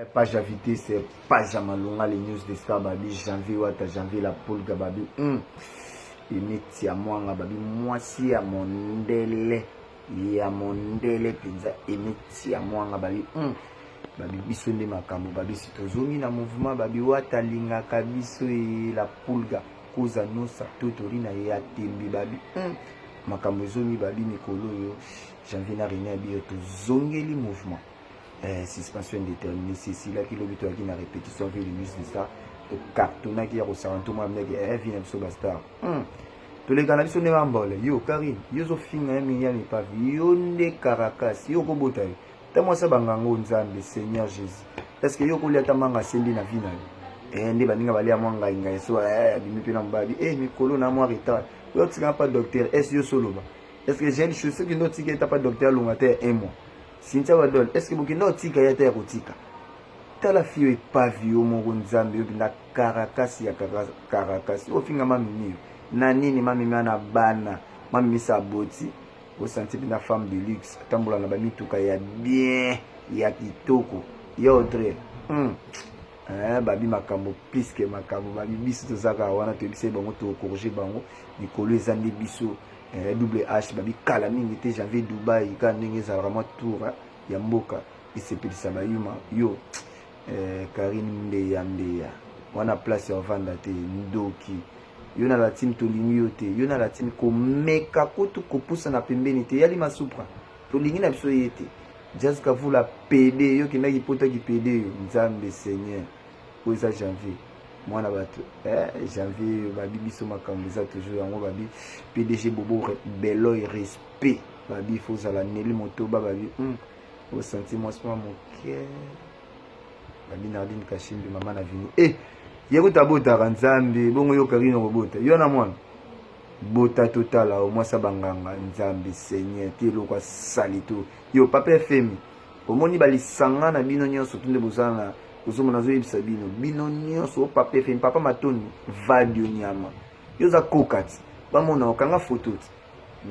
Page à vitesse, page à malonga, les news de Star Babi, janvier Wata, janvier la poule Gababi. Imiti ya mwanga babi, mwasi ya mondele, pinza, imiti ya mwanga babi. Babi biso nde makambo babi si tozongi na mouvement babi Wata lingaka biso e la poule koza nosa totori na ya tembi babi. Makambo zongi babi mikolo yo, janvier na rina biyo tozongeli mouvement. Suspension indéterminée, c'est là qu'il a qui na répétition avec les muscles de ça. Le carton qui a reçu un tournoi avec vient sur Bastar. Tous les gars sont des mamboles. Yo Karine, yo zo finga minya mi pa yo ne Caracas, yo ko botai. Tamo sa bangango nzambe Seigneur Jésus. Est-ce que yo ko liata manga sendi na vina? Ndi baninga bali amanga inga so bimi pe na mbabi mikolo na moi retard. Yo tika pas docteur, est-ce yo solo ba? Est-ce que j'ai une chose qui no tika pas docteur longate un mois? Sintia wadol, est-ce que vous n'avez tika ya terre tika? Tala fille est pas vieux mon nzambe na Caracas ya Caracas. Au finga mami nani ni mami na bana, mami sa boti. Au senti na femme de luxe, tambola na bami tuka ya bien, ya kitoko, ya autre. Babi makambo piske makambo babi biso tozaka wana to bise bango to corriger bango nikolo ezandi biso. Double H babi kala mingi te janvier Dubai ka ndenge za vraiment tour ya mboka isepelisa bayuma yo Karine Mbeya wana place ya vanda te ndoki yo na la team tolingi yo te yo na la team ko meka kutu kopusa na pembeni te yali masupra tolingi na biso yete just ka vous la PD yo ki ndaki poto ki PD yo nzambe Seigneur ko za janvier mwana bato janvier babi biso makambo za toujours yango babi PDG Bobo Beloy respect babi faut za la neli motoba babi au sentiment moi mon cœur babi Nardine Kashimbi mama na vini yeko tabota nzambe bongo yo Karine robota yo na mwana bota total au moi sa banganga nzambe Seigneur ti lokwa salito yo papa FM omoni bali sanga na bino nyonso tunde bozana Ozomo nazo yebisa bino nyonso papa fe papa matoni vadio nyama yoza kokati bamona okanga photo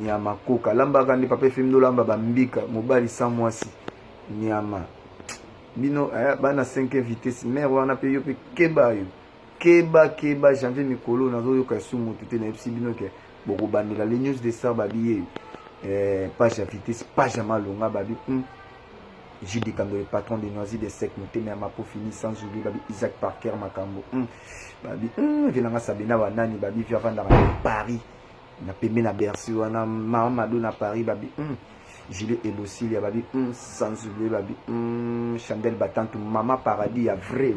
nyama koka lamba kandi papa fe ndo lamba bambika mobali sans mwasi nyama bino bana 5 vitesse mère wana pe yo pe keba janvier mikolo nazo yoka sumu tete na epsi bino ke boko bandela les news de Star Babi page à vitesse page à malonga babi Judy Kando, le patron des noisettes de sec, noté mais ma peau fini sans oublier babi Isaac Parker Makambo. Babi Vilanga Sabina Wanani babi via vendre à Paris. Na pembe na Bercy wana mama Madou na Paris babi Gilles Ebosili ya babi sans oublier babi Chandel Batante maman Paradis ya vrai